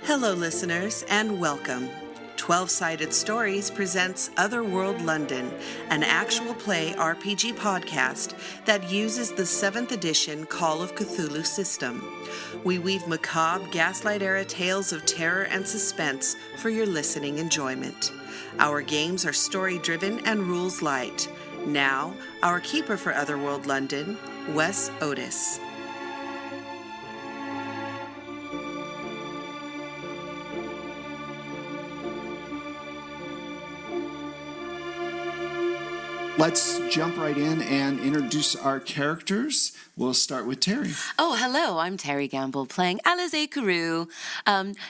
Hello, listeners, and welcome. 12-Sided Stories presents Otherworld London, an actual play RPG podcast that uses the 7th edition Call of Cthulhu system. We weave macabre, Gaslight-era tales of terror and suspense for your listening enjoyment. Our games are story-driven and rules-light. Now, our keeper for Otherworld London, Wes Otis. Let's jump right in and introduce our characters. We'll start with Terry. Oh, hello. I'm Terry Gamble, playing Alize Carew,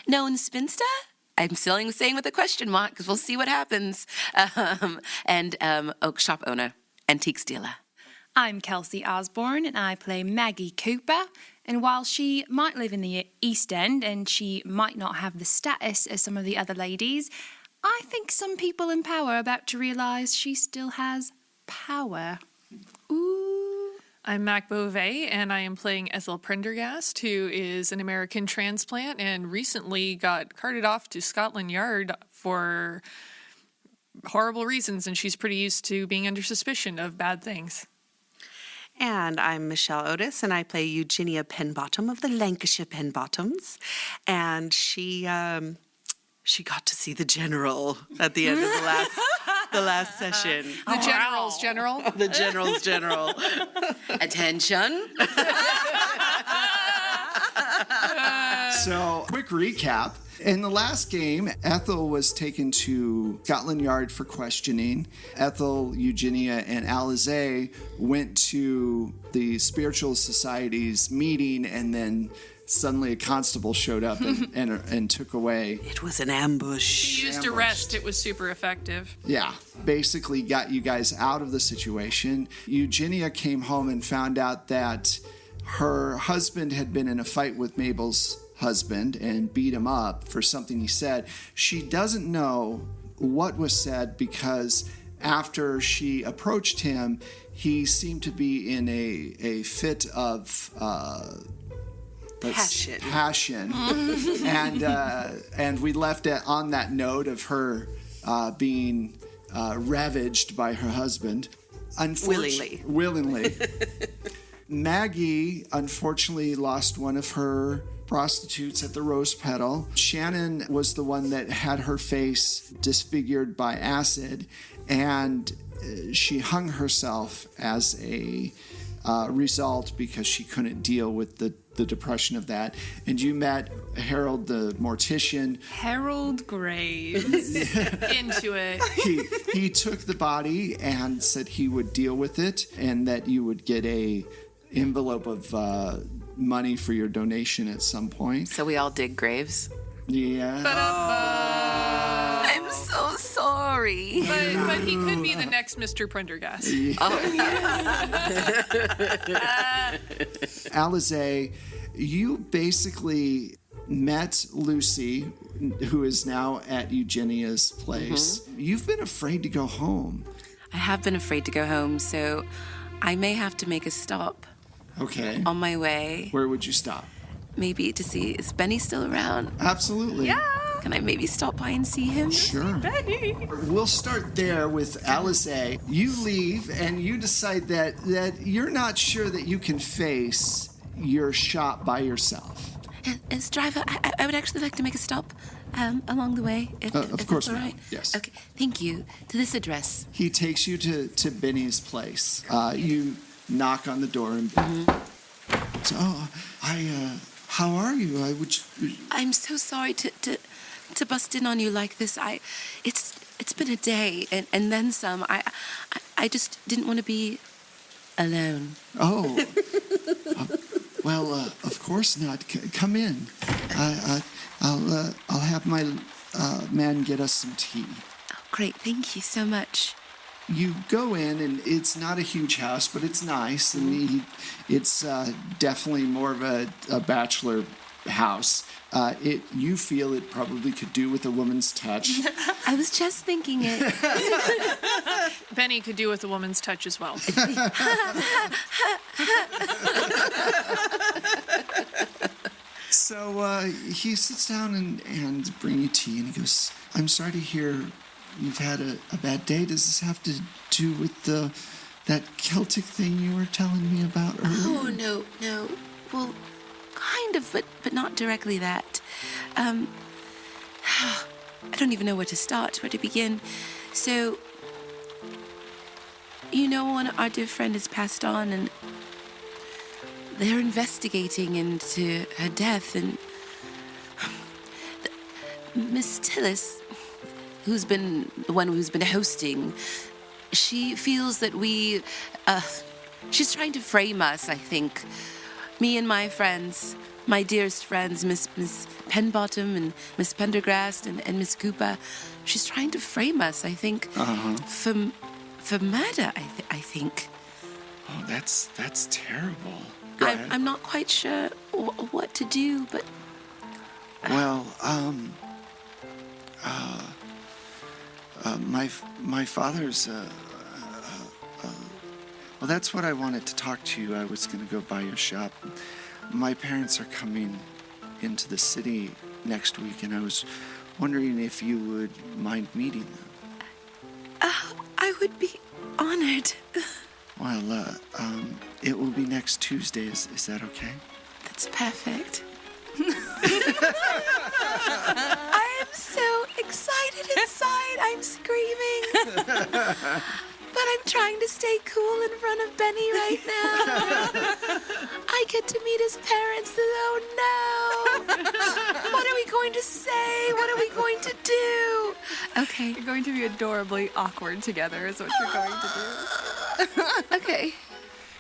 known spinster. I'm still saying with a question mark because we'll see what happens. And oak shop owner, antiques dealer. I'm Kelsey Osborne, and I play Maggie Cooper. And while she might live in the East End and she might not have the status as some of the other ladies, I think some people in power are about to realise she still has power. Ooh. I'm Mac Beauvais, and I am playing Ethel Prendergast, who is an American transplant and recently got carted off to Scotland Yard for horrible reasons, and she's pretty used to being under suspicion of bad things. And I'm Michelle Otis, and I play Eugenia Penbottom of the Lancashire Penbottoms. And she got to see the general at the end of the last session. The general's general? The general's general. Attention. So, quick recap. In the last game, Ethel was taken to Scotland Yard for questioning. Ethel, Eugenia, and Alize went to the Spiritual Society's meeting, and then suddenly a constable showed up and took away. It was an ambush. She used arrest. It was super effective. Yeah, basically got you guys out of the situation. Eugenia came home and found out that her husband had been in a fight with Mabel's husband and beat him up for something he said. She doesn't know what was said because after she approached him, he seemed to be in a fit of passion. And we left it on that note of her being ravaged by her husband. Willingly. Maggie, unfortunately, lost one of her prostitutes at the Rose Petal. Shannon was the one that had her face disfigured by acid, and she hung herself as a result because she couldn't deal with the depression of that. And you met Harold the mortician. Harold Graves. Into it. He took the body and said he would deal with it and that you would get a envelope of money for your donation at some point. So we all dig graves. Yeah. I'm so sorry. But he could be the next Mr. Prendergast. Yeah. Oh, yes. Alize, you basically met Lucy, who is now at Eugenia's place. Mm-hmm. You've been afraid to go home. I have been afraid to go home, so I may have to make a stop. Okay. On my way. Where would you stop? Maybe to see, is Benny still around? Absolutely. Yeah. Can I maybe stop by and see him? Sure. Benny. We'll start there with Alize. You leave and you decide that you're not sure that you can face your shop by yourself. As driver, I would actually like to make a stop along the way. Of course, all right. Yes. Okay. Thank you. To this address. He takes you to Benny's place. You knock on the door and so, how are you? I'm so sorry to bust in on you like this. It's been a day and then some. I just didn't want to be alone. Oh, well, of course not. Come in. I'll have my man get us some tea. Oh, great! Thank you so much. You go in, and it's not a huge house, but it's nice, and it's definitely more of a bachelor house. You feel it probably could do with a woman's touch. I was just thinking it. Benny could do with a woman's touch as well. So he sits down and bring you tea, and he goes, I'm sorry to hear you've had a bad day. Does this have to do with that Celtic thing you were telling me about earlier? Oh, no. Well, kind of, but not directly that. I don't even know where to start, where to begin. So, our dear friend has passed on, and they're investigating into her death, and Miss Tillis, who's been the one who's been hosting, she feels that she's trying to frame us, I think. Me and my friends, my dearest friends, Miss Penbottom and Miss Pendergrast and Miss Cooper. She's trying to frame us, I think, for murder, I think. Oh, that's terrible. Go ahead. I'm not quite sure what to do, but... Well, my father's, well, that's what I wanted to talk to you. I was going to go by your shop. My parents are coming into the city next week, and I was wondering if you would mind meeting them. I would be honored. Well, it will be next Tuesday. Is that okay? That's perfect. I am so excited inside. I'm screaming. But I'm trying to stay cool in front of Benny right now. I get to meet his parents. Oh no! What are we going to say? What are we going to do? Okay. You're going to be adorably awkward together is what you're going to do. Okay.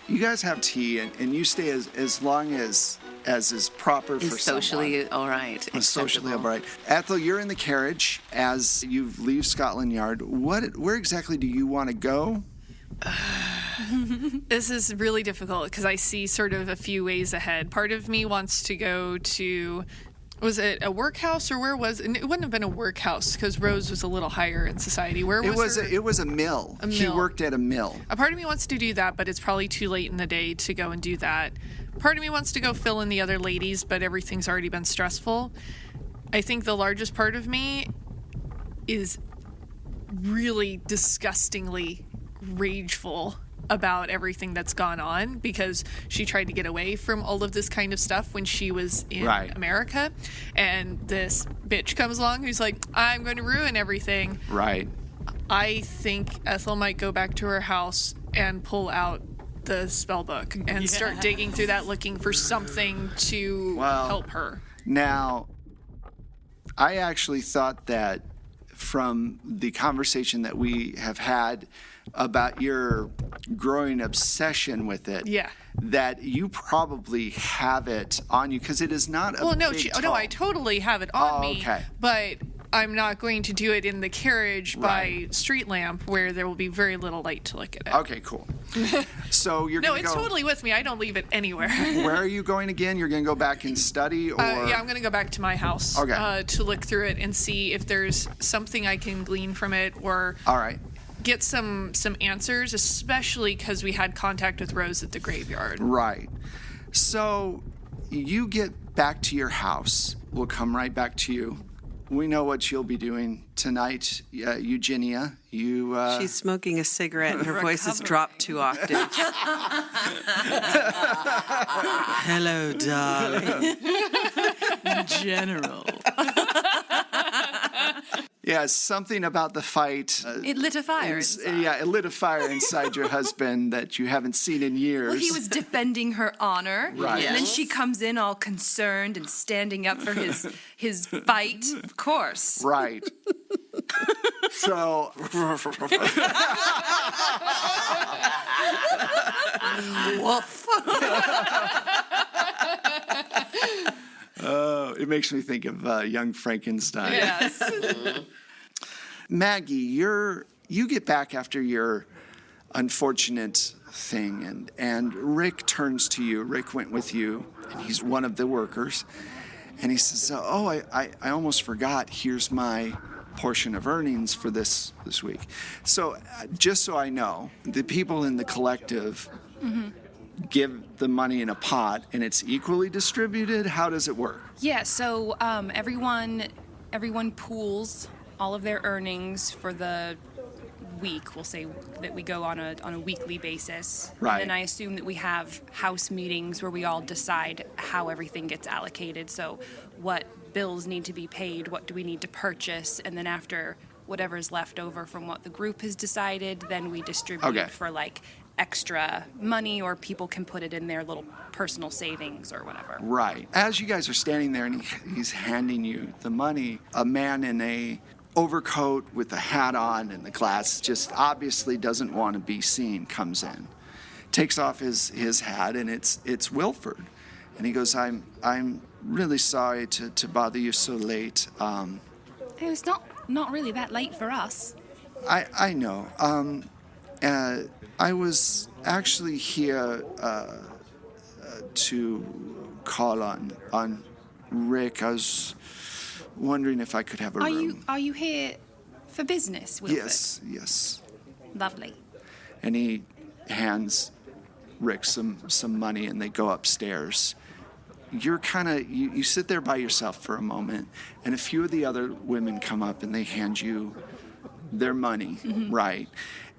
You guys have tea, and you stay as long as is proper for Is socially someone. all right. Socially all acceptable. right. Ethel, you're in the carriage as you leave Scotland Yard. Where exactly do you want to go? This is really difficult because I see sort of a few ways ahead. Part of me wants to go to, was it a workhouse or where was it? It wouldn't have been a workhouse because Rose was a little higher in society. Where was her? It was a mill. A She mill. worked at a mill. A part of me wants to do that, but it's probably too late in the day to go and do that. Part of me wants to go fill in the other ladies, but everything's already been stressful. I think the largest part of me is really disgustingly rageful about everything that's gone on because she tried to get away from all of this kind of stuff when she was in America. And this bitch comes along who's like, I'm going to ruin everything. Right. I think Ethel might go back to her house and pull out the spell book and start digging through that looking for something to help her. Now, I actually thought that from the conversation that we have had about your growing obsession with it, that you probably have it on you because it is not a no, I totally have it on me. Okay. But I'm not going to do it in the carriage by street lamp where there will be very little light to look at it. Okay, cool. So you're No, going to it's go... totally with me. I don't leave it anywhere. Where are you going again? You're going to go back and study? Or... Yeah, I'm going to go back to my house to look through it and see if there's something I can glean from it or get some answers, especially because we had contact with Rose at the graveyard. Right. So you get back to your house. We'll come right back to you. We know what you'll be doing tonight, Eugenia. She's smoking a cigarette and her voice has dropped 2 octaves. Hello, darling. General. Yeah, something about the fight. It lit a fire. Yeah, it lit a fire inside your husband that you haven't seen in years. Well, he was defending her honor. Right. And then she comes in all concerned and standing up for his fight. Of course. Right. So. Woof. Oh, it makes me think of Young Frankenstein. Yes. Maggie, you get back after your unfortunate thing, and Rick turns to you. Rick went with you, and he's one of the workers. And he says, oh, I almost forgot. Here's my portion of earnings for this week. So just so I know, the people in the collective, give the money in a pot and it's equally distributed? How does it work? Yeah, so everyone pools all of their earnings for the week. We'll say that we go on a weekly basis. Right. And then I assume that we have house meetings where we all decide how everything gets allocated. So what bills need to be paid, what do we need to purchase, and then after whatever's left over from what the group has decided, then we distribute for like extra money, or people can put it in their little personal savings or whatever. Right. As you guys are standing there and he's handing you the money, a man in a overcoat with a hat on and the glass, just obviously doesn't want to be seen, comes in, takes off his hat, and it's Wilford. And he goes, I'm really sorry to bother you so late. It was not really that late for us. I know. I was actually here to call on Rick. I was wondering if I could have a room. Are you here for business, Wilford? Yes. Lovely. And he hands Rick some money, and they go upstairs. You're kind of, you sit there by yourself for a moment, and a few of the other women come up and they hand you their money, right?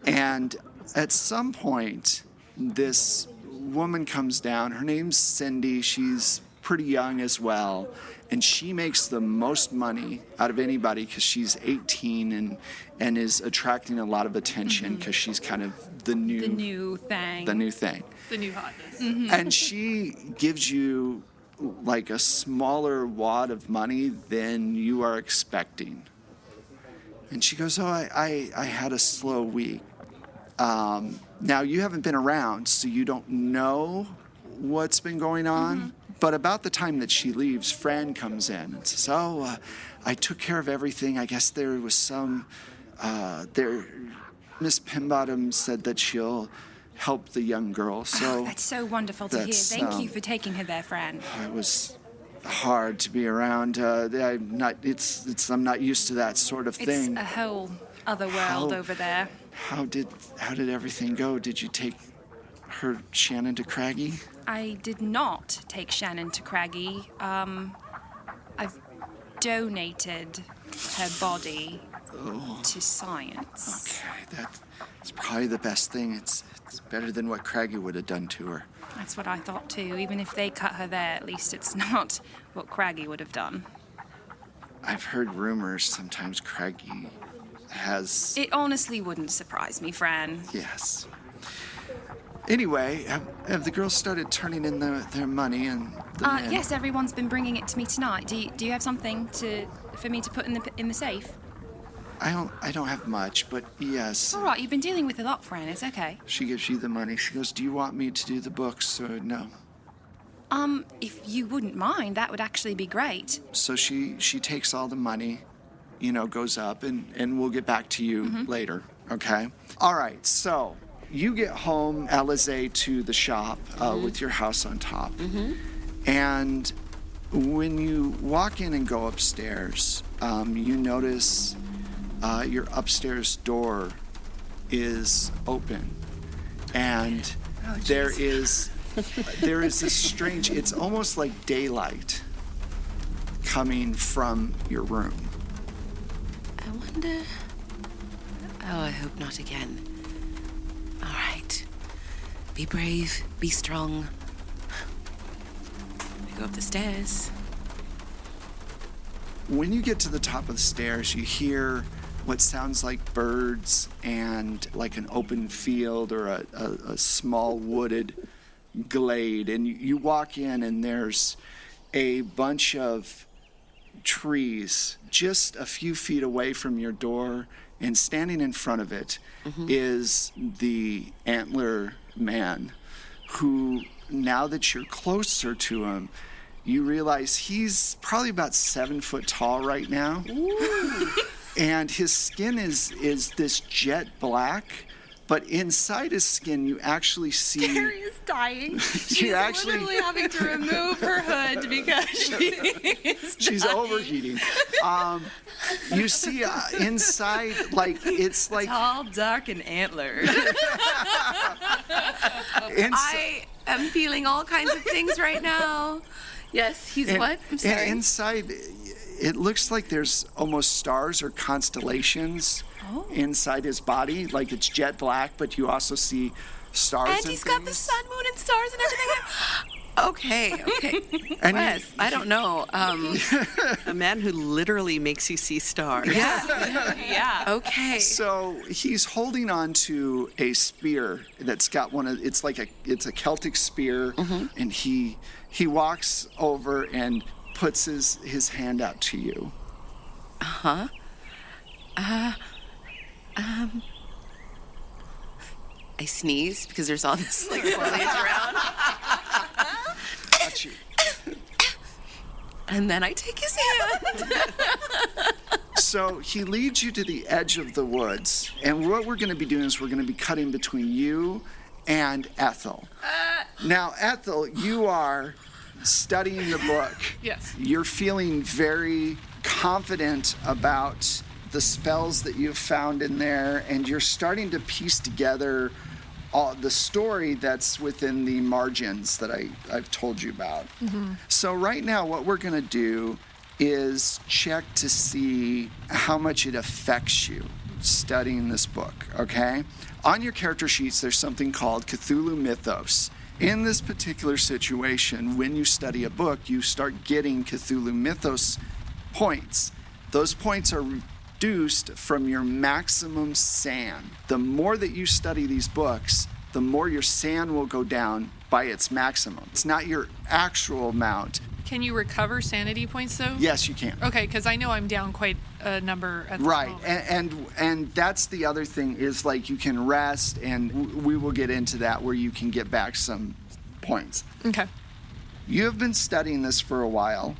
And at some point, this woman comes down. Her name's Cindy. She's pretty young as well, and she makes the most money out of anybody because she's 18 and is attracting a lot of attention because she's kind of the new thing. The new hotness. And she gives you like a smaller wad of money than you are expecting. And she goes, I had a slow week. Now, you haven't been around, so you don't know what's been going on. But about the time that she leaves, Fran comes in and says, I took care of everything. I guess there was some, Miss Pinbottom said that she'll help the young girl. So that's so wonderful to hear. Thank you for taking her there, Fran. It was hard to be around. I'm not used to that sort of thing. It's a whole other world over there. How did everything go? Did you take her Shannon to Craggy? I did not take Shannon to Craggy. I've donated her body to science. Okay, that's probably the best thing. It's better than what Craggy would have done to her. That's what I thought too. Even if they cut her there, at least it's not what Craggy would have done. I've heard rumors sometimes Craggy has... It honestly wouldn't surprise me, Fran. Yes. Anyway, have the girls started turning in their money and the men? Yes, everyone's been bringing it to me tonight. Do you have something for me to put in the safe? I don't have much, but yes. All right, you've been dealing with a lot, Fran. It's okay. She gives you the money. She goes, do you want me to do the books or no? If you wouldn't mind, that would actually be great. So she takes all the money, goes up, and we'll get back to you later, okay? All right, so you get home, Alize, to the shop with your house on top. And when you walk in and go upstairs, you notice your upstairs door is open. And there is this strange, it's almost like daylight coming from your room. I wonder... Oh, I hope not again. All right. Be brave. Be strong. I go up the stairs. When you get to the top of the stairs, you hear what sounds like birds and like an open field or a small wooded glade. And you walk in and there's a bunch of trees just a few feet away from your door, and standing in front of it is the antler man who, now that you're closer to him, you realize he's probably about 7 foot tall right now. And his skin is this jet black, but inside his skin you actually see... Carrie is dying. She's literally having to remove her hood because she's overheating. you see inside, like, it's like... Tall, dark, and antler. I am feeling all kinds of things right now. Yes, he's what? I'm sorry. And inside, it looks like there's almost stars or constellations inside his body. Like it's jet black, but you also see stars And he's got the sun, moon, and stars and everything. Okay. And Wes, I don't know. A man who literally makes you see stars. Yeah. Okay. So he's holding on to a spear that's got it's a Celtic spear, and he walks over and puts his hand out to you. I sneeze because there's all this like foliage around. Got you. And then I take his hand. So he leads you to the edge of the woods, and what we're going to be doing is we're going to be cutting between you and Ethel. Now, Ethel, you are studying the book. Yes. You're feeling very confident about the spells that you've found in there, and you're starting to piece together the story that's within the margins that I've told you about. So right now, what we're going to do is check to see how much it affects you studying this book, okay? On your character sheets, there's something called Cthulhu Mythos. In this particular situation, when you study a book, you start getting Cthulhu Mythos points. Those points are reduced from your maximum SAN. The more that you study these books, the more your SAN will go down by its maximum. It's not your actual amount. Can you recover sanity points though? Yes, you can. Okay, because I know I'm down quite a number at the Right, moment. and that's the other thing is like you can rest, and we will get into that where you can get back some points. Okay. You have been studying this for a while.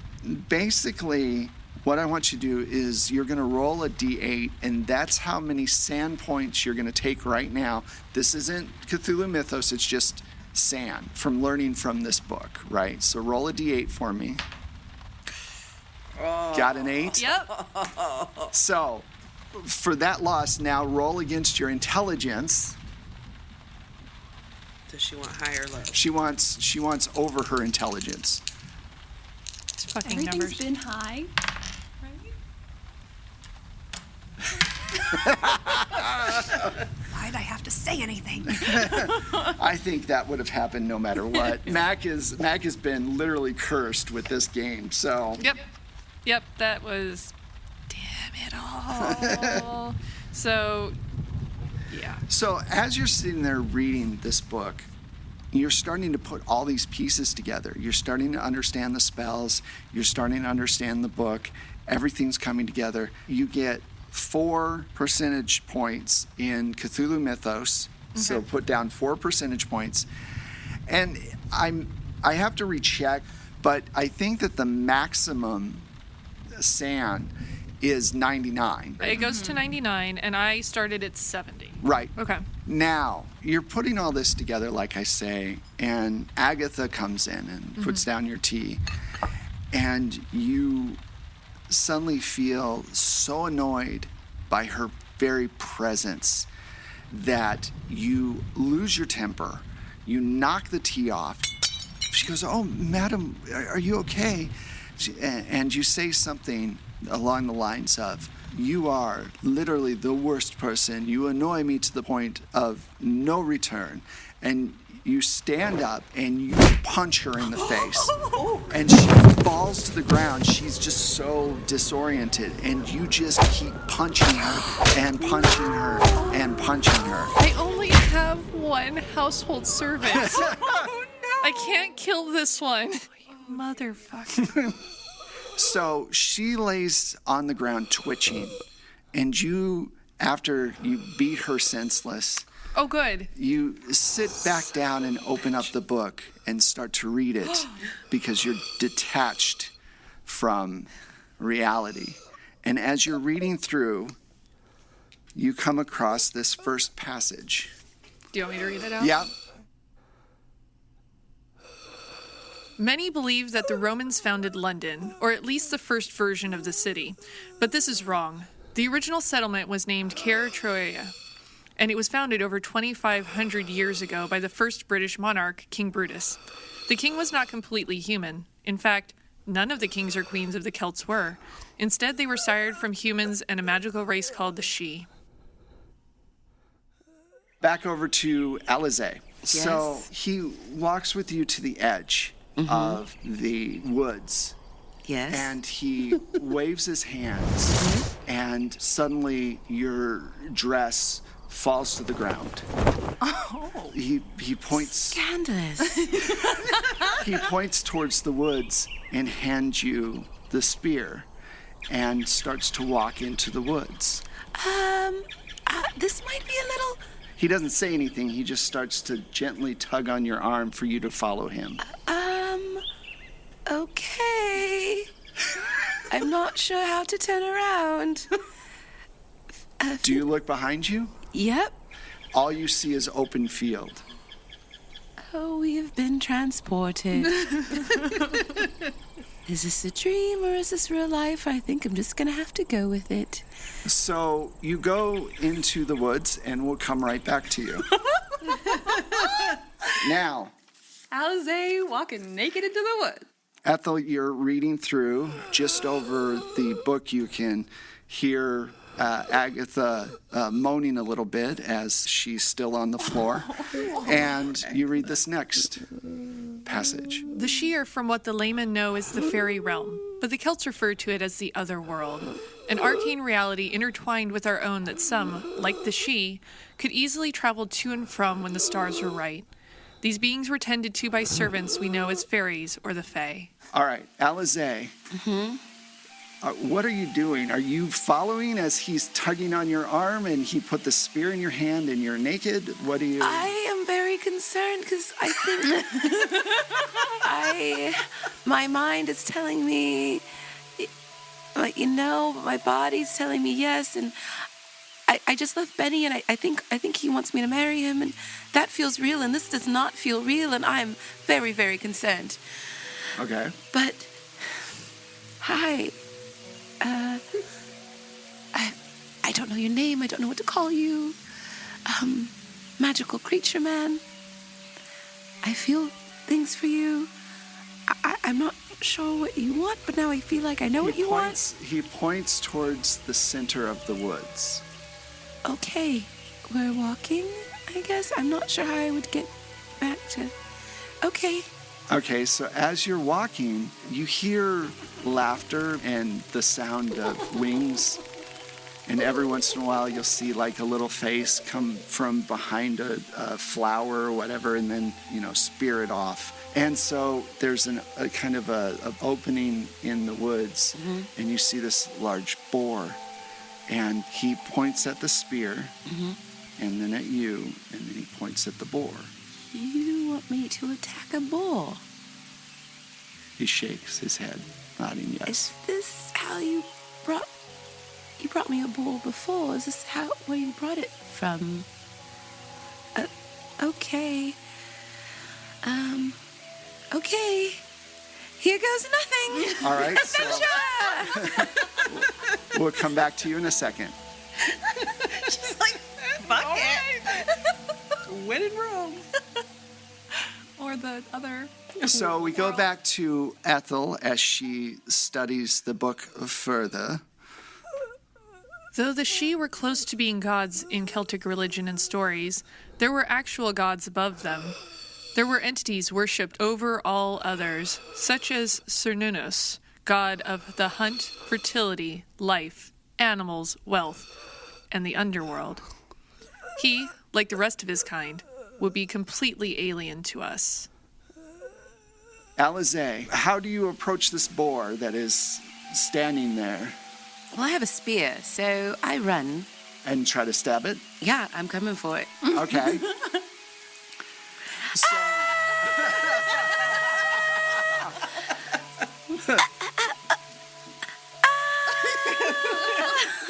Basically, what I want you to do is you're going to roll a D8, and that's how many SAN points you're going to take right now. This isn't Cthulhu Mythos, it's just SAN from learning from this book, right? So roll a D8 for me. Got an 8? Yep. So for that loss, now roll against your intelligence. Does she want high or low? She wants over her intelligence. It's fucking Everything's numbers. been high. Why'd I have to say anything? I think that would have happened no matter what. Mac has been literally cursed with this game. So Yep, that was damn it all. So yeah. So as you're sitting there reading this book, you're starting to put all these pieces together. You're starting to understand the spells. You're starting to understand the book. Everything's coming together. You get 4 percentage points in Cthulhu Mythos. Okay. So put down 4 percentage points. And I have to recheck, but I think that the maximum SAN is 99. It goes to 99, and I started at 70. Right. Okay. Now, you're putting all this together, like I say, and Agatha comes in and puts down your tea, and you suddenly feel so annoyed by her very presence that you lose your temper. You knock the tea off. She goes, "Oh, madam, are you okay?" And you say something along the lines of, "You are literally the worst person. You annoy me to the point of no return." And you stand up and you punch her in the face. And she falls to the ground. She's just so disoriented. And you just keep punching her and punching her and punching her. I only have one household servant. Oh, no. I can't kill this one. Motherfucker. So she lays on the ground twitching. And you, after you beat her senseless, Oh, good. you sit back down and open up the book and start to read it because you're detached from reality. And as you're reading through, you come across this first passage. Do you want me to read it out? Yeah. Many believe that the Romans founded London, or at least the first version of the city, but this is wrong. The original settlement was named Caer Troia, and it was founded over 2,500 years ago by the first British monarch, King Brutus. The king was not completely human. In fact, none of the kings or queens of the Celts were. Instead, they were sired from humans and a magical race called the Sidhe. Back over to Alize. So he walks with you to the edge of the woods. Yes. And he waves his hands, and suddenly your dress falls to the ground. Oh. He points. Scandalous. He points towards the woods and hands you the spear, and starts to walk into the woods. This might be a little. He doesn't say anything. He just starts to gently tug on your arm for you to follow him. Okay. I'm not sure how to turn around. Do you look behind you? Yep. All you see is open field. Oh, we have been transported. Is this a dream or is this real life? I think I'm just gonna have to go with it. So you go into the woods, and we'll come right back to you. Now, Alize walking naked into the woods. Ethel, you're reading through. Just over the book, you can hear Agatha moaning a little bit as she's still on the floor. And you read this next passage. The Sidhe are from what the laymen know as the fairy realm, but the Celts refer to it as the other world, an arcane reality intertwined with our own that some, like the Sidhe, could easily travel to and from when the stars were right. These beings were tended to by servants we know as fairies or the Fae. All right, Alize. What are you doing? Are you following as he's tugging on your arm and he put the spear in your hand and you're naked? What do you... I am very concerned because I think my mind is telling me, my body's telling me yes, and I just love Benny, and I think he wants me to marry him, and that feels real, and this does not feel real, and I'm very, very concerned. Okay. But, hi. I don't know your name. I don't know what to call you. Magical creature man. I feel things for you. I'm not sure what you want, but now I feel like I know what you want. He points towards the center of the woods. Okay, we're walking, I guess. I'm not sure how I would get back to... Okay. Okay, so as you're walking, you hear laughter and the sound of wings. And every once in a while, you'll see like a little face come from behind a flower or whatever, and then, spear it off. And so there's a kind of a opening in the woods, and you see this large boar. And he points at the spear, and then at you, and then he points at the boar. You want me to attack a boar? He shakes his head, nodding yes. Is this how you brought me a boar before? Is this where you brought it from? Okay. Okay. Here goes nothing. All right. So we'll come back to you in a second. She's like, fuck it. When in Rome. Or the other. So we go back to Ethel as she studies the book further. Though the Sidhe were close to being gods in Celtic religion and stories, there were actual gods above them. There were entities worshipped over all others, such as Cernunnos, god of the hunt, fertility, life, animals, wealth, and the underworld. He, like the rest of his kind, would be completely alien to us. Alize, how do you approach this boar that is standing there? Well, I have a spear, so I run. And try to stab it? Yeah, I'm coming for it. Okay.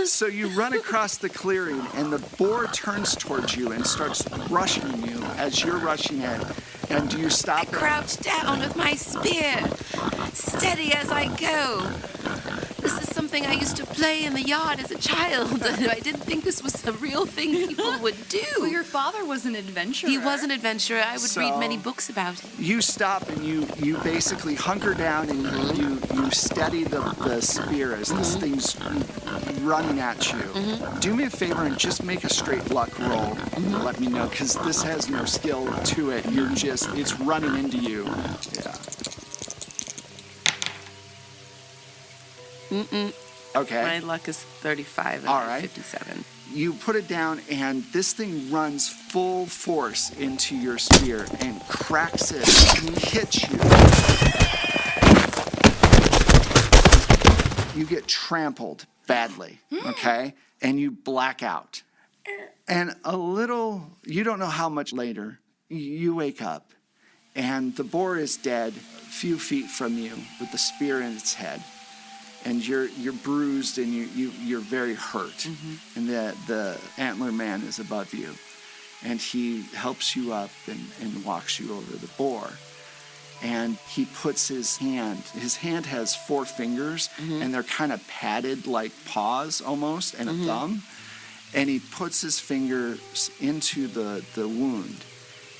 So you run across the clearing, and the boar turns towards you and starts rushing you as you're rushing in. And do you stop? I crouch down with my spear, steady as I go. This is something I used to play in the yard as a child. I didn't think this was a real thing people would do. Well, your father was an adventurer. He was an adventurer. I would read many books about him. You stop and you basically hunker down and you steady the spear as this thing's running at you. Do me a favor and just make a straight luck roll. Let me know, because this has no skill to it. It's running into you. Yeah. Okay. My luck is 35 and All I'm right. 57. You put it down, and this thing runs full force into your spear and cracks it and hits you. You get trampled badly, okay? And you black out. And you don't know how much later, you wake up, and the boar is dead a few feet from you with the spear in its head. And you're bruised and you're very hurt. And the antler man is above you. And he helps you up and walks you over the boar. And he puts his hand has 4 fingers, and they're kind of padded like paws almost, and a thumb. And he puts his fingers into the wound.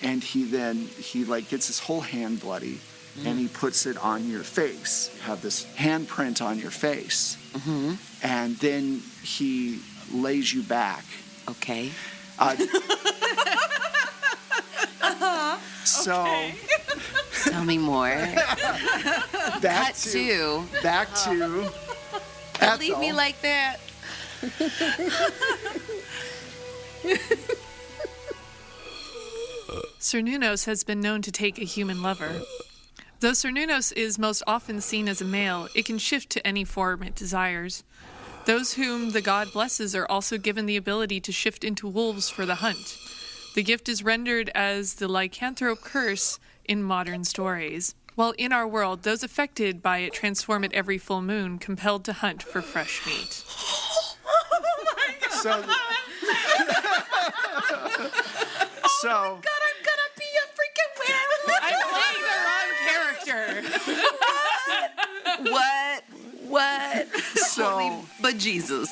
And he gets his whole hand bloody. And he puts it on your face. You have this handprint on your face. And then he lays you back. Okay. So Tell me more. back Cut to. Ethel. Leave me like that. Cernunnos has been known to take a human lover. Though Cernunnos is most often seen as a male, it can shift to any form it desires. Those whom the god blesses are also given the ability to shift into wolves for the hunt. The gift is rendered as the lycanthrope curse in modern stories. While in our world, those affected by it transform at every full moon, compelled to hunt for fresh meat. So, so I'm playing the wrong character. What? So- Holy bejesus.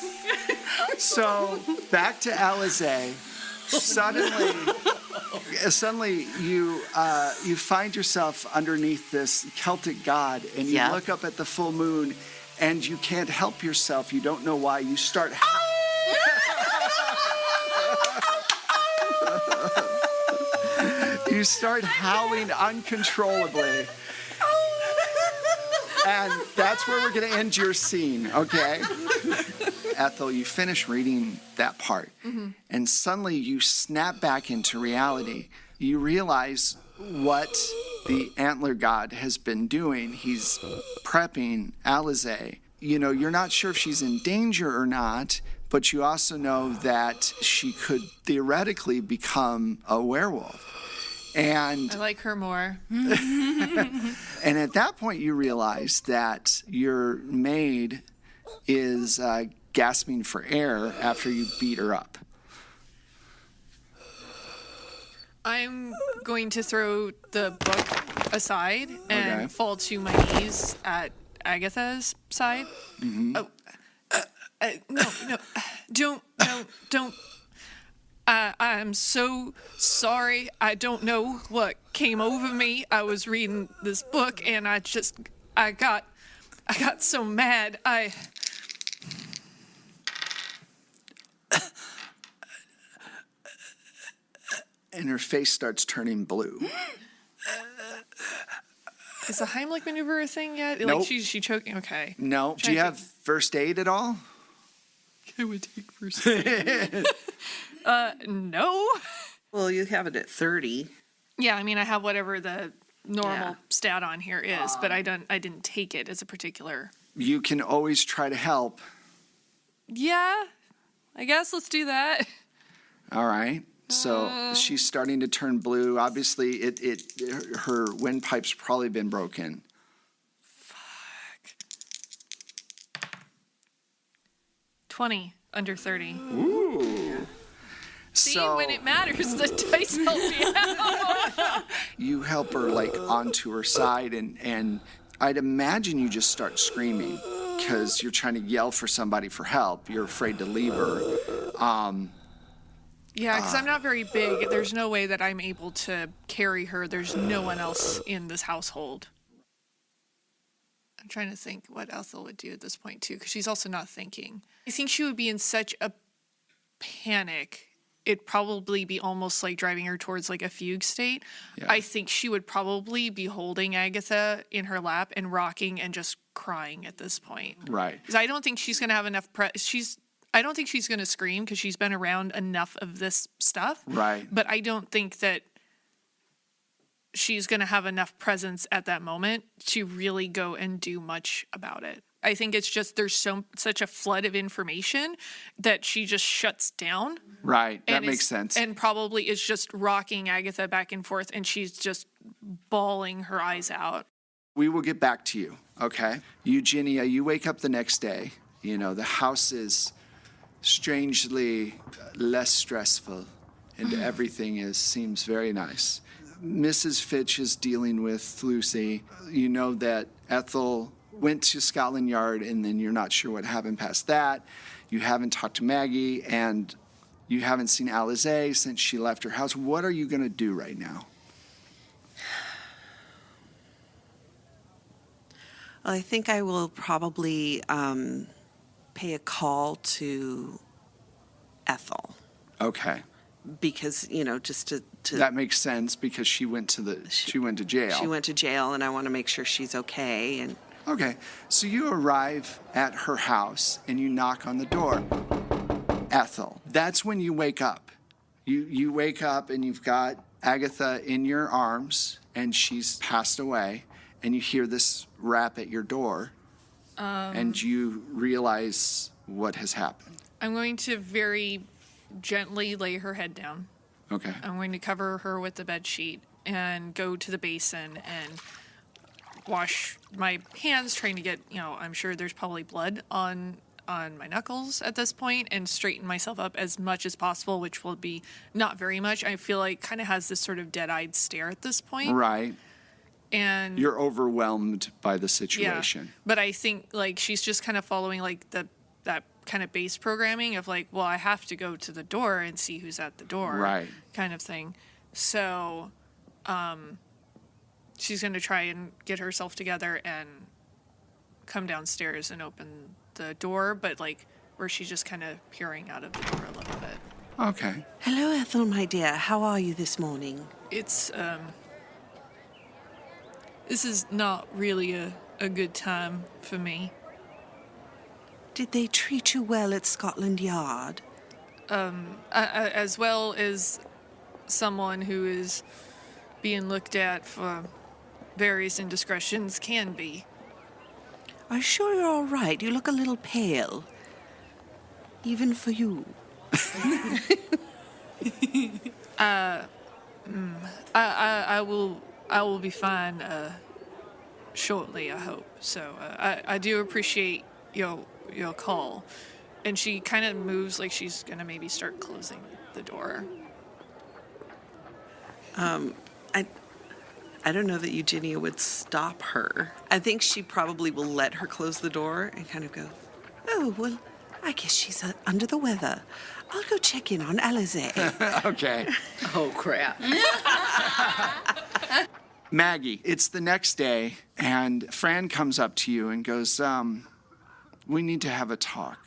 So back to Alize. Suddenly you find yourself underneath this Celtic god, and you look up at the full moon, and you can't help yourself. You don't know why. You start. You start howling uncontrollably. And that's where we're going to end your scene, okay? Ethel, you finish reading that part, and suddenly you snap back into reality. You realize what the antler god has been doing. He's prepping Alize. You know, you're not sure if she's in danger or not, but you also know that she could theoretically become a werewolf. And I like her more. And at that point, you realize that your maid is gasping for air after you beat her up. I'm going to throw the book aside and Okay. fall to my knees at Agatha's side. Oh, no, don't. I'm so sorry. I don't know what came over me. I was reading this book and I got so mad. And her face starts turning blue. Is the Heimlich maneuver a thing yet? Nope. Like she choking. Okay. No. Do you have first aid at all? I would take first aid. No. Well, you have it at 30. Yeah, I mean, I have whatever the normal stat on here is, but I didn't take it as a particular. You can always try to help. Yeah, I guess let's do that. All right. So she's starting to turn blue. Obviously, her windpipe's probably been broken. 20 under 30. Ooh. See, when it matters, the dice help me out. You help her like onto her side, and I'd imagine you just start screaming because you're trying to yell for somebody for help. You're afraid to leave her. Yeah, because I'm not very big. There's no way that I'm able to carry her. There's no one else in this household. I'm trying to think what Ethel would do at this point, too, because she's also not thinking. I think she would be in such a panic. It'd probably be almost like driving her towards like a fugue state. Yeah. I think she would probably be holding Agatha in her lap and rocking and just crying at this point. Right. Because I don't think she's going to have enough I don't think she's going to scream because she's been around enough of this stuff. Right. But I don't think that she's going to have enough presence at that moment to really go and do much about it. I think it's just there's such a flood of information that she just shuts down. Right. That makes sense. And probably is just rocking Agatha back and forth, and she's just bawling her eyes out. We will get back to you, okay? Eugenia, you wake up the next day. You know, the house is strangely less stressful, and everything seems very nice. Mrs. Fitch is dealing with Lucy. You know that Ethel went to Scotland Yard, and then you're not sure what happened past that. You haven't talked to Maggie, and you haven't seen Alize since she left her house. What are you going to do right now? Well, I think I will probably pay a call to Ethel. Okay. Because, just to that makes sense because she went to jail. She went to jail, and I want to make sure she's okay. And okay, so you arrive at her house and you knock on the door. Ethel, that's when you wake up. You wake up and you've got Agatha in your arms and she's passed away, and you hear this rap at your door, and you realize what has happened. I'm going to very gently lay her head down. Okay. I'm going to cover her with the bed sheet and go to the basin and wash my hands, trying to get, I'm sure there's probably blood on my knuckles at this point, and straighten myself up as much as possible, which will be not very much. I feel like kind of has this sort of dead-eyed stare at this point. Right. And you're overwhelmed by the situation. Yeah, but I think like she's just kind of following like that kind of base programming of like, well, I have to go to the door and see who's at the door, right? Kind of thing. So, she's going to try and get herself together and come downstairs and open the door, but like where she's just kind of peering out of the door a little bit. Okay. Hello, Ethel, my dear. How are you this morning? It's this is not really a good time for me. Did they treat you well at Scotland Yard? As well as someone who is being looked at for various indiscretions can be. Are you sure you're all right? You look a little pale. Even for you. I will be fine shortly, I hope. So I do appreciate your call. And she kind of moves like she's going to maybe start closing the door. I don't know that Eugenia would stop her. I think she probably will let her close the door and kind of go, oh, well, I guess she's under the weather. I'll go check in on Alize. Okay. Oh, crap. Maggie, it's the next day, and Fran comes up to you and goes, we need to have a talk.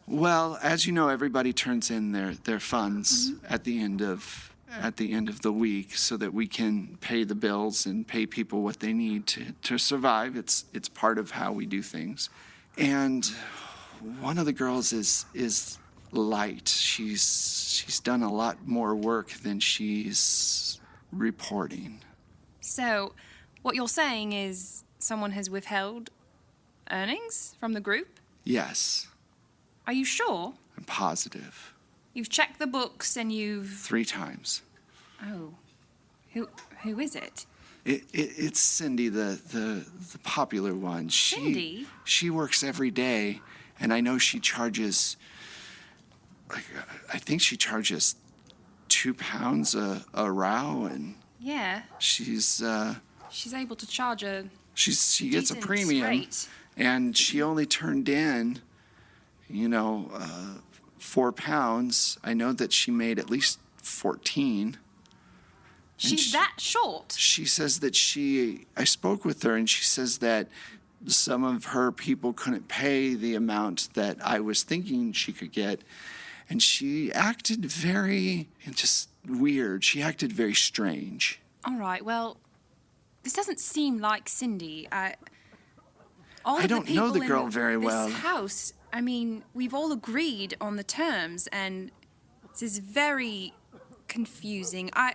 Well, as you know, everybody turns in their funds at the end of the week so that we can pay the bills and pay people what they need to survive. It's part of how we do things. And one of the girls is light. She's done a lot more work than she's reporting. So, what you're saying is someone has withheld earnings from the group? Yes. Are you sure? I'm positive. You've checked the books and you've... 3 times. Oh. Who is it? It's Cindy, the popular one. Cindy? She works every day, And I know she charges, I think she charges £2 a row, and Yeah, she's able to charge a she gets a decent premium, rate. and she only turned in, £4. I know that she made at least 14. She's that short. She says that I spoke with her, and she says that some of her people couldn't pay the amount that I was thinking she could get. And she acted just weird. She acted very strange. All right, well, this doesn't seem like Cindy. I don't know the girl very well. This house, I mean, we've all agreed on the terms, and this is very confusing. I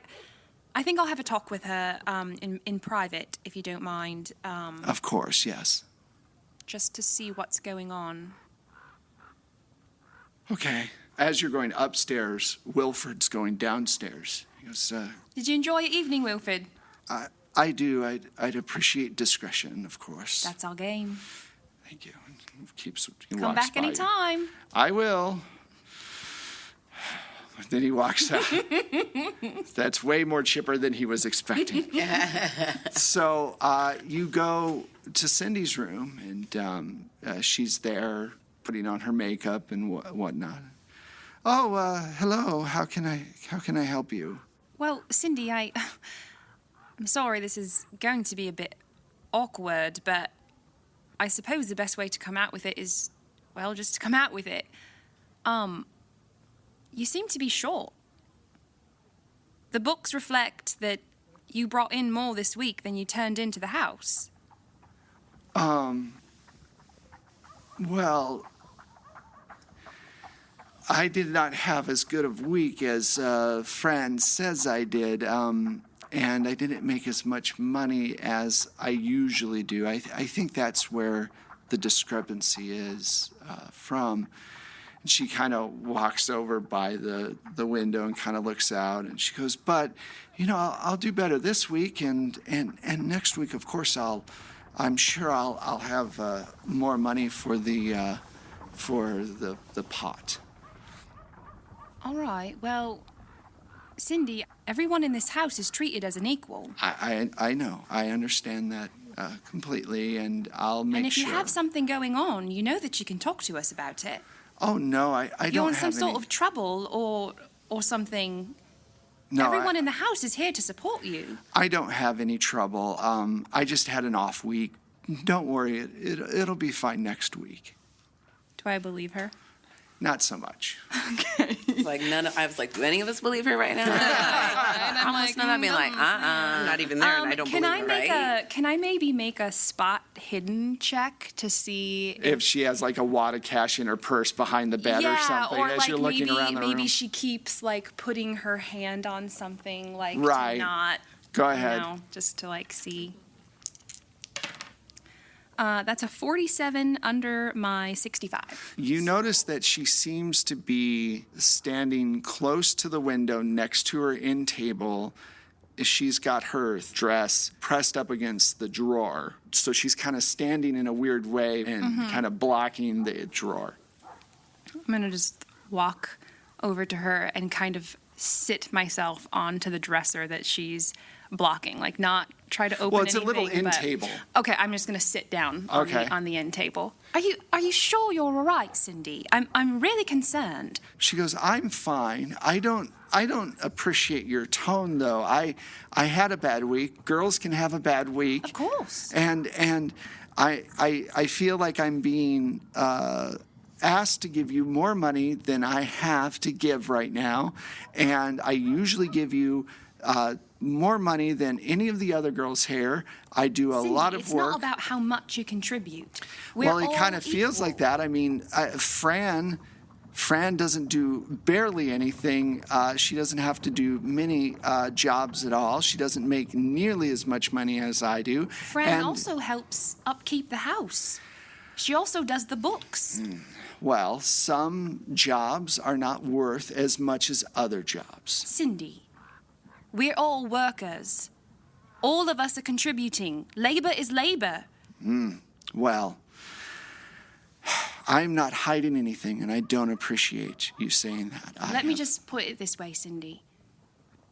think I'll have a talk with her in private, if you don't mind. Of course, yes. Just to see what's going on. Okay. As you're going upstairs, Wilford's going downstairs. He goes, Did you enjoy your evening, Wilford? I do. I'd appreciate discretion, of course. That's our game. Thank you. He Come back anytime. I will. Then he walks out. That's way more chipper than he was expecting. So you go to Cindy's room, and she's there putting on her makeup and whatnot. Oh, hello. How can I help you? Well, Cindy, I'm sorry this is going to be a bit awkward, but I suppose the best way to come out with it is, well, just to come out with it. You seem to be short. The books reflect that you brought in more this week than you turned into the house. Well, I did not have as good of a week as Fran says I did, and I didn't make as much money as I usually do. I think that's where the discrepancy is from. And she kind of walks over by the window and kind of looks out, and she goes, "But, I'll do better this week, and next week, of course, I'm sure I'll have more money for the pot." All right, well, Cindy, everyone in this house is treated as an equal. I know. I understand that completely, and I'll make sure. And if you have something going on, you know that you can talk to us about it. Oh, no, I don't have any... You're in some sort of trouble or something. No, everyone in the house is here to support you. I don't have any trouble. I just had an off week. Don't worry, it'll be fine next week. Do I believe her? Not so much. Okay. I was like, do any of us believe her right now? I'm listening to that being like, I'm not even there, and I don't believe her, right? Can I maybe make a spot hidden check to see if she has like a wad of cash in her purse behind the bed or something or as like you're looking around the room? Maybe she keeps like putting her hand on something like right. to not. Go ahead. Just to like see. That's a 47 under my 65. You notice that she seems to be standing close to the window next to her end table. She's got her dress pressed up against the drawer. So she's kind of standing in a weird way and kind of blocking the drawer. I'm going to just walk over to her and kind of sit myself onto the dresser that she's blocking, like not try to open. Well, it's anything, a little end table. Okay, I'm just gonna sit down on the end table. Are you sure you're all right, Cindy? I'm really concerned. She goes, "I'm fine. I don't appreciate your tone, though. I had a bad week. Girls can have a bad week. Of course. And I feel like I'm being asked to give you more money than I have to give right now, and I usually give you more money than any of the other girls here. I do a lot of work." It's not about how much you contribute. Well, it kind of feels like that. I mean, Fran doesn't do barely anything. She doesn't have to do many jobs at all. She doesn't make nearly as much money as I do. Fran also helps upkeep the house. She also does the books. Well, some jobs are not worth as much as other jobs. Cindy, we're all workers. All of us are contributing. Labor is labor. Well, I'm not hiding anything, and I don't appreciate you saying that. Let me just put it this way, Cindy.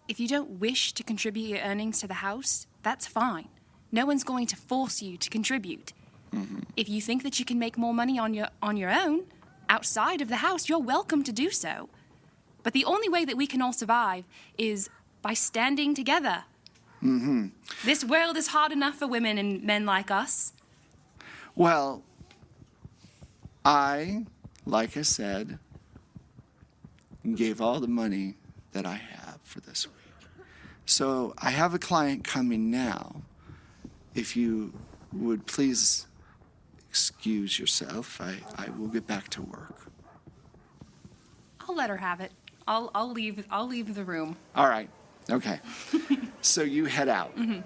If you don't wish to contribute your earnings to the house, that's fine. No one's going to force you to contribute. Mm-hmm. If you think that you can make more money on your own, outside of the house, you're welcome to do so. But the only way that we can all survive is by standing together. Mm-hmm. This world is hard enough for women and men like us. Well, like I said, gave all the money that I have for this week. So I have a client coming now. If you would please excuse yourself, I will get back to work. I'll let her have it. I'll leave the room. All right. Okay. So you head out. Mm-hmm.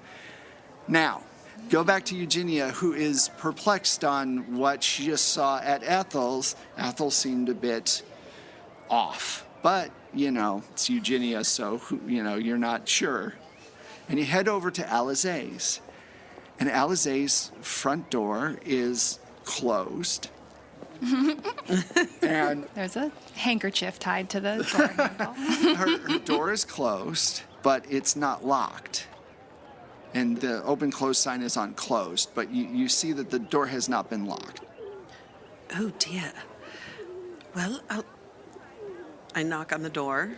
Now, go back to Eugenia, who is perplexed on what she just saw at Ethel's. Ethel seemed a bit off. But, it's Eugenia, so, you're not sure. And you head over to Alize's. And Alize's front door is closed. And there's a handkerchief tied to the door handle. Her door is closed, but it's not locked. And the open-close sign is on closed, but you see that the door has not been locked. Oh, dear. Well, I knock on the door.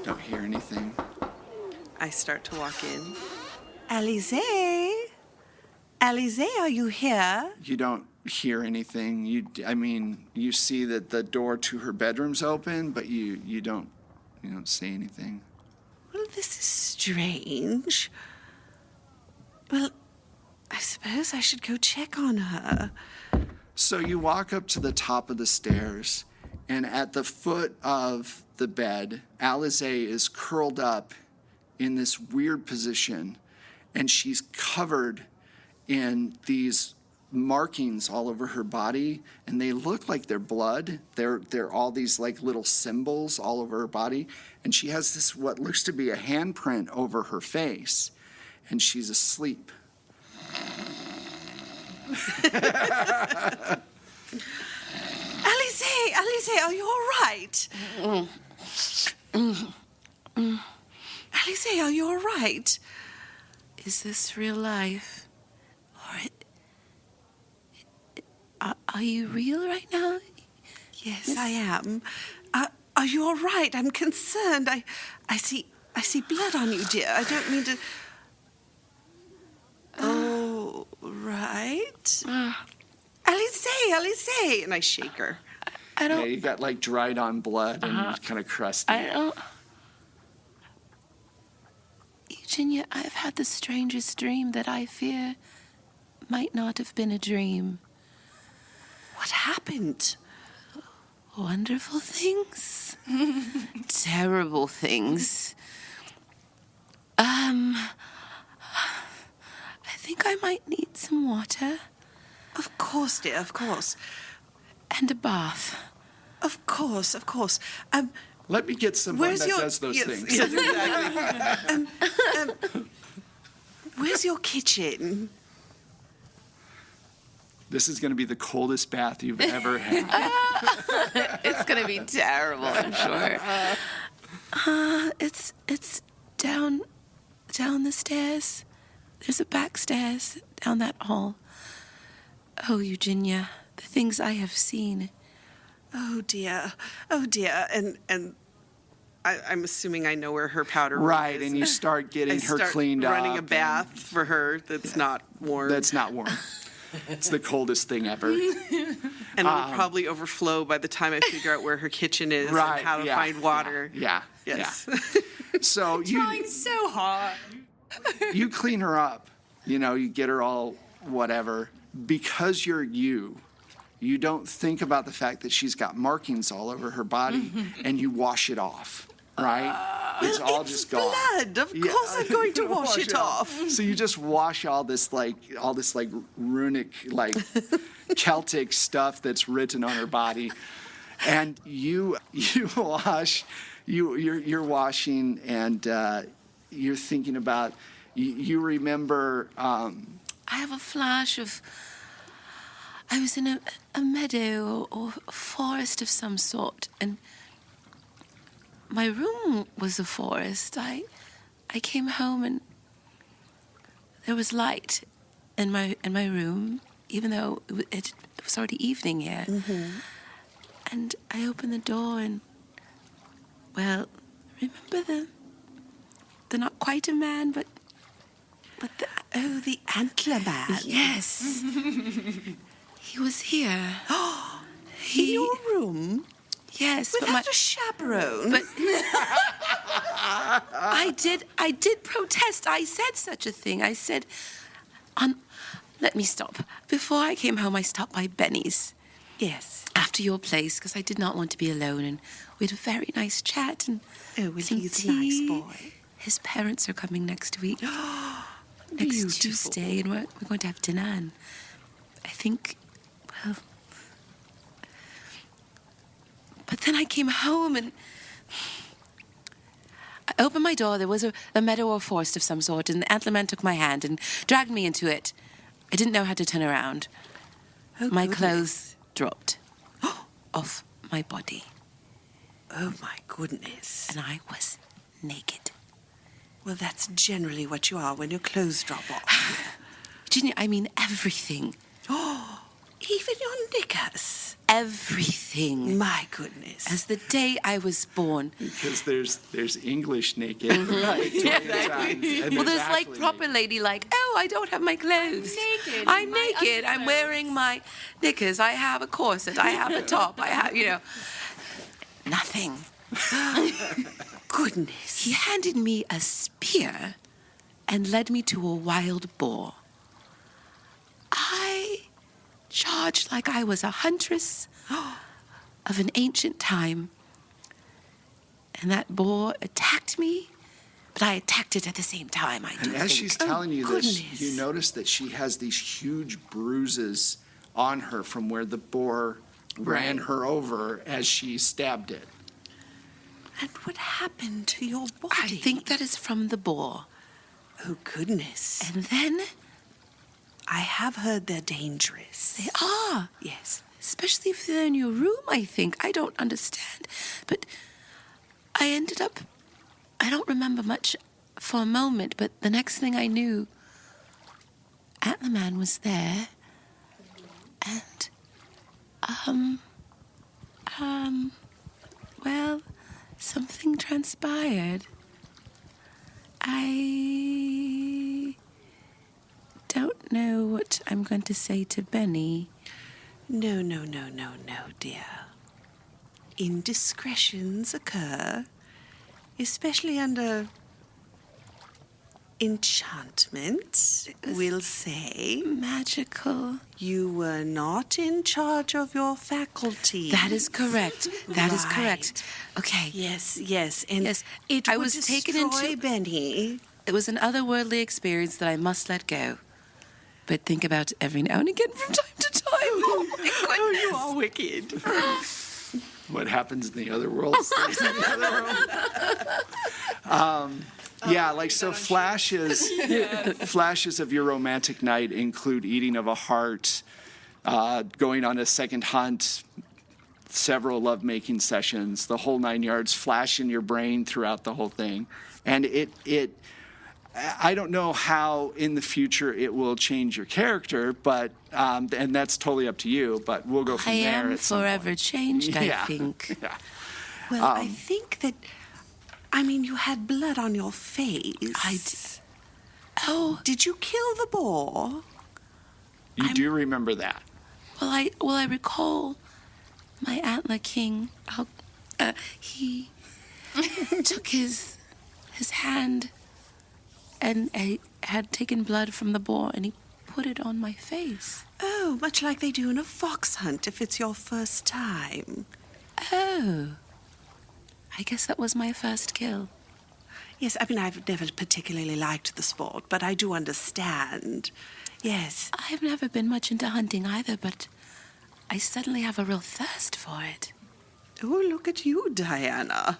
Don't hear anything. I start to walk in. Alize? Alize, are you here? You don't hear anything. You see that the door to her bedroom's open, but you don't see anything. Well, this is strange. Well, I suppose I should go check on her. So you walk up to the top of the stairs, and at the foot of the bed, Alize is curled up in this weird position, and she's covered in these markings all over her body, and they look like they're blood. They're all these like little symbols all over her body, and she has this what looks to be a handprint over her face, and she's asleep. Alize, are you all right? Alize, are you all right? Is this real life? Or are you real right now? Yes, I am. Are you all right? I'm concerned. I see blood on you, dear. I don't mean to... Oh, right. Alize, and I shake her. I don't... Yeah, you got like dried on blood and kind of crusty. Eugenia, I've had the strangest dream that I fear might not have been a dream. What happened? Wonderful things. Terrible things. I think I might need some water. Of course, dear, of course. And a bath. Of course. Let me get someone that does those things. Yes, exactly. Where's your kitchen? This is going to be the coldest bath you've ever had. It's going to be terrible, I'm sure. It's down the stairs. There's a back stairs down that hall. Oh, Eugenia, the things I have seen. Oh dear. And I'm assuming I know where her powder room Right, is. and you start getting her cleaned up. Running a bath for her that's not warm. That's not warm. It's the coldest thing ever. And it'll probably overflow by the time I figure out where her kitchen is and how to find water. Yeah. Yes. Yeah. So Trying so hard. you clean her up. You get her all whatever. Because you're you don't think about the fact that she's got markings all over her body, and you wash it off, right? It's all just gone. Blood. Of course I'm going to wash it off. So you just wash all this runic, Celtic stuff that's written on her body, and you wash. You're washing, and you're thinking about. You remember. I have a flash of I was in a meadow or a forest of some sort, and my room was a forest. I came home and there was light in my room, even though it was already evening here. Mm-hmm. And I opened the door and, well, remember the not quite a man, but the antler man. yes, he was here. In your room? Yes, Without a chaperone? But I did protest. I said such a thing. I said, let me stop. Before I came home, I stopped by Benny's. Yes. After your place, because I did not want to be alone, and we had a very nice chat and Oh, well, some he's a tea. nice boy. His parents are coming next week. Next Beautiful. Tuesday, and we're going to have dinner, and I think, well... But then I came home and I opened my door. There was a meadow or forest of some sort, and the antler man took my hand and dragged me into it. I didn't know how to turn around. My clothes dropped off my body, Oh, my goodness. and I was naked. Well, that's generally what you are when your clothes drop off. Eugenia, I mean everything. Even your knickers. Everything. My goodness. As the day I was born. Because there's English naked, right? Well, there's like proper lady, like, oh, I don't have my clothes. naked. I'm My naked. I'm underclothes. wearing my knickers. I have a corset. I have a top. I have, nothing. Goodness. He handed me a spear and led me to a wild boar. I charged like I was a huntress of an ancient time. And that boar attacked me, but I attacked it at the same time, I do And as think. she's telling you this, goodness. you notice that she has these huge bruises on her from where the boar ran her over as she stabbed it. And what happened to your body? I think that is from the boar. Oh, goodness. And then I have heard they're dangerous. they are. Yes. Especially if they're in your room, I think. I don't understand. But I ended up, I don't remember much for a moment, but the next thing I knew, Antler Man was there. And, well, something transpired. I don't know what I'm going to say to Benny. No, dear. Indiscretions occur, especially under enchantment, we'll say. Magical. You were not in charge of your faculty. That is correct. That is Right. correct. Okay. Yes, and Yes, it I would was taken destroy into- Benny. It was an otherworldly experience that I must let go. But think about it every now and again from time to time. Oh, my goodness. You are wicked. What happens in the other world stays in the other world. Yeah, like so flashes of your romantic night include eating of a heart, going on a second hunt, several lovemaking sessions, the whole 9 yards flash in your brain throughout the whole thing. And I don't know how in the future it will change your character, but and that's totally up to you, but we'll go from I there. am at some forever point. changed, Yeah. I think. Yeah. Well, I think that, you had blood on your face. Oh, Did you kill the boar? You do remember that. well, I recall my antler king. He took his hand, and I had taken blood from the boar, and he put it on my face. Oh, much like they do in a fox hunt if it's your first time. Oh, I guess that was my first kill. Yes, I've never particularly liked the sport, but I do understand. Yes. I've never been much into hunting either, but I suddenly have a real thirst for it. Oh, look at you, Diana.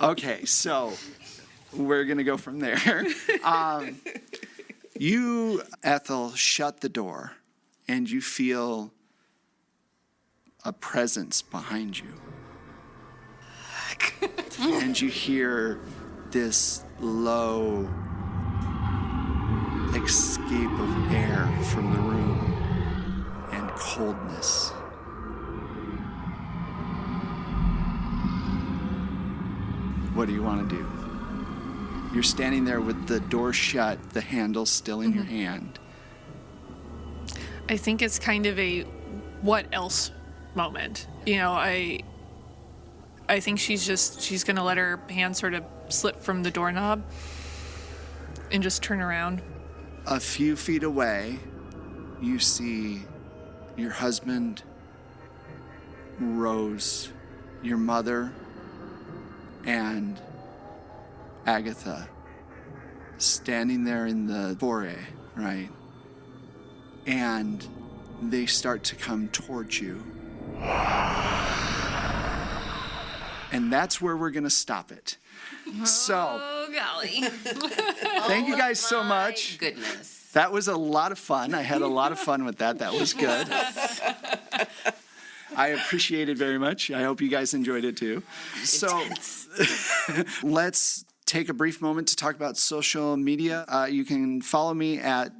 Okay, so we're going to go from there. You, Ethel, shut the door, and you feel a presence behind you. And you hear this low escape of air from the room and coldness. What do you want to do? You're standing there with the door shut, the handle still in your hand. I think it's kind of a what else moment. You know, I think she's going to let her hand sort of slip from the doorknob and just turn around. A few feet away, you see your husband, Rose, your mother, and Agatha standing there in the foyer, right? And they start to come towards you. And that's where we're going to stop it. So, Oh, golly. thank you guys so much. Goodness. That was a lot of fun. I had a lot of fun with that. That was good. I appreciate it very much. I hope you guys enjoyed it too. So let's take a brief moment to talk about social media. You can follow me at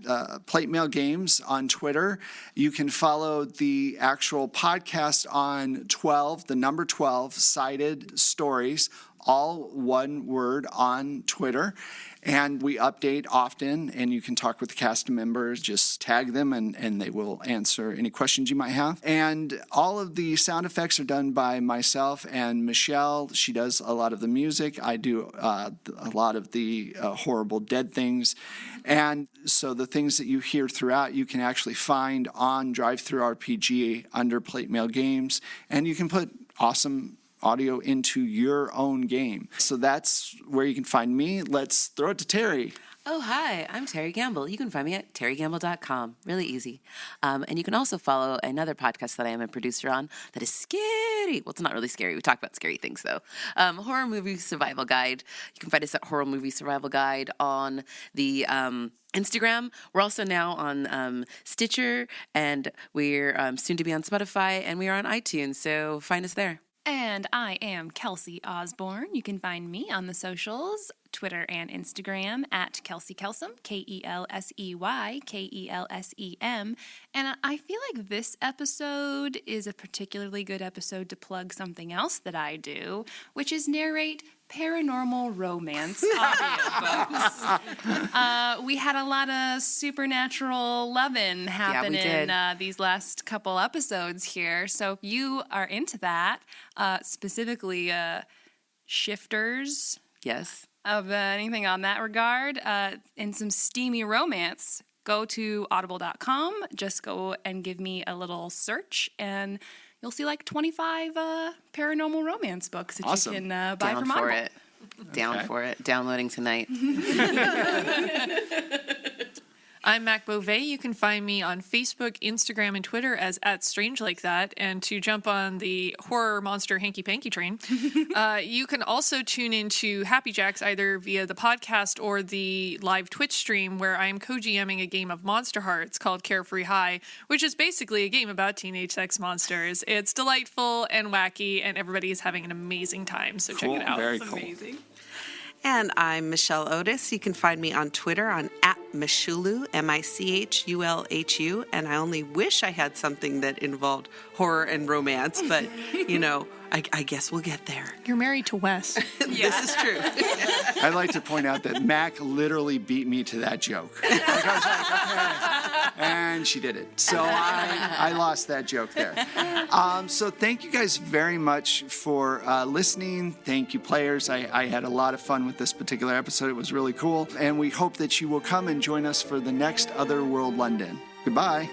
Plate Mail Games on Twitter. You can follow the actual podcast on 12, the number 12, Sided Stories, all one word on Twitter. And we update often, and you can talk with the cast members. Just tag them, and they will answer any questions you might have. And all of the sound effects are done by myself and Michelle. She does a lot of the music. I do a lot of the horrible dead things. And so the things that you hear throughout, you can actually find on Drive-Thru RPG under Plate Mail Games. And you can put awesome audio into your own game. So that's where you can find me. Let's throw it to Terry. Oh, hi, I'm Terry Gamble. You can find me at terrygamble.com. Really easy. And you can also follow another podcast that I am a producer on that is scary. Well, it's not really scary. We talk about scary things, though. Horror Movie Survival Guide. You can find us at Horror Movie Survival Guide on the Instagram. We're also now on Stitcher, and we're soon to be on Spotify, and we are on iTunes, so find us there. And I am Kelsey Osborne. You can find me on the socials, Twitter and Instagram at Kelsey Kelsem, Kelsey, Kelsem. And I feel like this episode is a particularly good episode to plug something else that I do, which is narrate paranormal romance audiobooks. We had a lot of supernatural loving happen in these last couple episodes here. So if you are into that, specifically shifters, Yes. of anything on that regard, and some steamy romance, go to audible.com. Just go and give me a little search, and you'll see like 25 paranormal romance books that you can buy from Audible. Down for it. Downloading tonight. I'm Mac Beauvais. You can find me on Facebook, Instagram, and Twitter as @StrangeLikeThat. And to jump on the horror monster hanky-panky train, you can also tune into Happy Jacks either via the podcast or the live Twitch stream where I am co-GMing a game of Monster Hearts called Carefree High, which is basically a game about teenage sex monsters. It's delightful and wacky, and everybody is having an amazing time. So check it out. Very it's cool. amazing. And I'm Michelle Otis. You can find me on Twitter on @Michulu, MICHULHU. And I only wish I had something that involved horror and romance, but, you know, I guess we'll get there. You're married to Wes. This is true. I'd like to point out that Mac literally beat me to that joke. Like I was like, okay. And she did it. So I lost that joke there. So thank you guys very much for listening. Thank you, players. I had a lot of fun with this particular episode. It was really cool. And we hope that you will come and join us for the next Otherworld London. Goodbye.